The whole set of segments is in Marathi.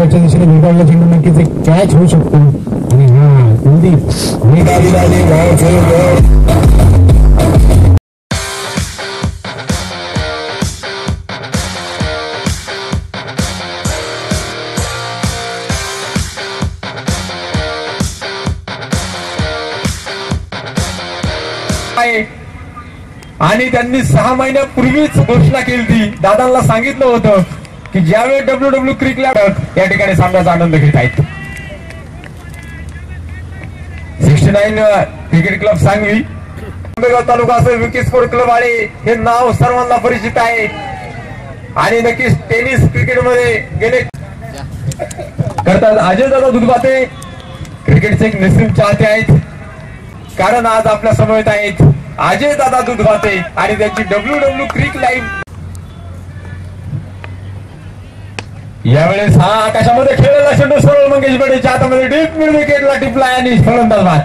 बॅटच्या दिशेने भिरकावलेला चेंडू नक्कीच एक कॅच होऊ शकतो. आणि हा कुलदीप आणि त्यांनी 6 महिन्यापूर्वीच घोषणा केली ती. दादांना सांगितलं होतं की ज्यावेळी WW क्रिकेट या ठिकाणी सामन्याचा आनंद घेत आहेत. 69 क्रिकेट क्लब सांगवी तालुका असेल विकी स्पोर्ट क्लब आळे हे नाव सर्वांना परिचित आहे. आणि नक्कीच टेनिस क्रिकेट मध्ये गेले करतात. अजय दादा दुधबाते क्रिकेटचे एक निस्सीम चाहते आहेत, कारण आज आपल्या समवेत आहेत अजय दादा दुधबाते आणि त्यांची WW क्रिक लाईव्ह. यावेळेस हा आकाशामध्ये खेळलेला चेंडू सरळ मंगेश बडेच्या हातामध्ये डीप मिड विकेटला टिपला आणि फलंदाज बाद.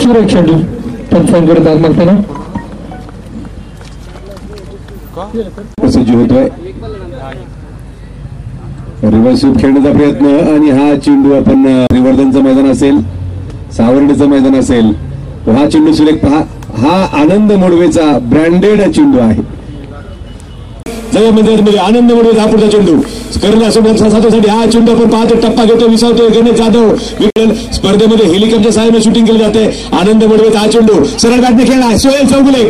सुरेख चेंडू पंचांग करतात मागताना होतोय रिव्हर्स स्वीप खेळण्याचा प्रयत्न. आणि हा चेंडू आपण रिवर्धनचं मैदान असेल सावर्णीचं मैदान असेल हा चेंडू सुरेख पहा. हा आनंद मोडवेचा ब्रँडेड चेंडू आहे. जगामध्ये आनंद मोडवे हा पुढचा चेंडू करण्यासाठी हा चेंडू आपण पाहतो टप्पा घेतो विसावतोय गणेश जाधव स्पर्धेमध्ये हेलिकॉप्टरच्या सहाय्याने शूटिंग केलं जाते. आनंद मोडवे हा चेंडू सरळ बॅटने खेळला. सोहेल चौगुले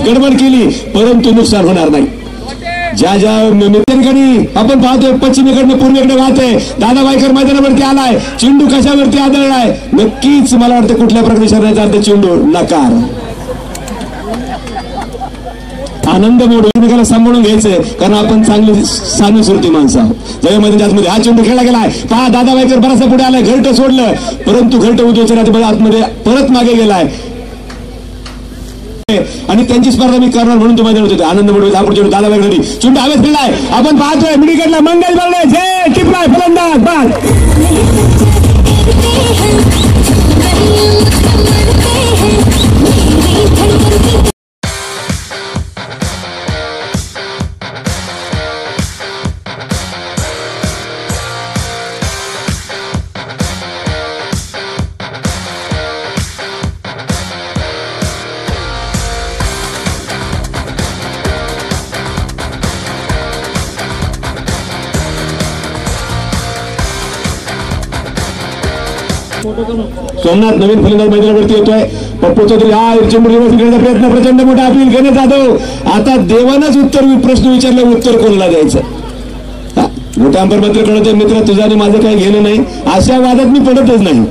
गडबड केली परंतु नुकसान होणार नाही. ज्या ज्या ठिकाणी आपण पाहतोय पश्चिमेकडनं पूर्वेकडे वाहतोय. दादा वायकर मैदानावरती आलाय. चेंडू कशावरती आदळलाय नक्कीच मला वाटतं कुठल्या प्रकारे शरणाचा अर्थ चेंडू नकार. आनंद मोडवेला सांभाळून घ्यायचंय कारण आपण चांगली सानू सुरती माणसं आहोत. जगामध्ये आतमध्ये हा चेंडू खेळला गेलाय. पहा दादा वायकर बराचसा पुढे आलाय. घरट सोडलं परंतु घरट उद्योजनाच्या आतमध्ये परत मागे गेलाय आणि त्यांची स्पर्धा मी करणार म्हणून तुम्हाला होते. आनंद मोडवे हा पुढे दादा वायकर चेंडू हवेत खेळलाय. आपण पाहतोय मिडीकडला मंगेश बर्डे जे टिपलाय फलंदाज बाद. सोमनाथ नवीन फलंदाज मैदानावरती येतोय. पप्पू चौधरी हा चेंडू रिव्हर्स करण्याचा प्रयत्न. प्रचंड मोठा अपील गणेश जाधव. आता देवानच प्रश्न विचारलं उत्तर कोणाला द्यायचं. मोठ्या अंपर मात्र कळतोय मित्र तुझं आणि माझं काही घेणं नाही. अशा वादात मी पडतच नाही.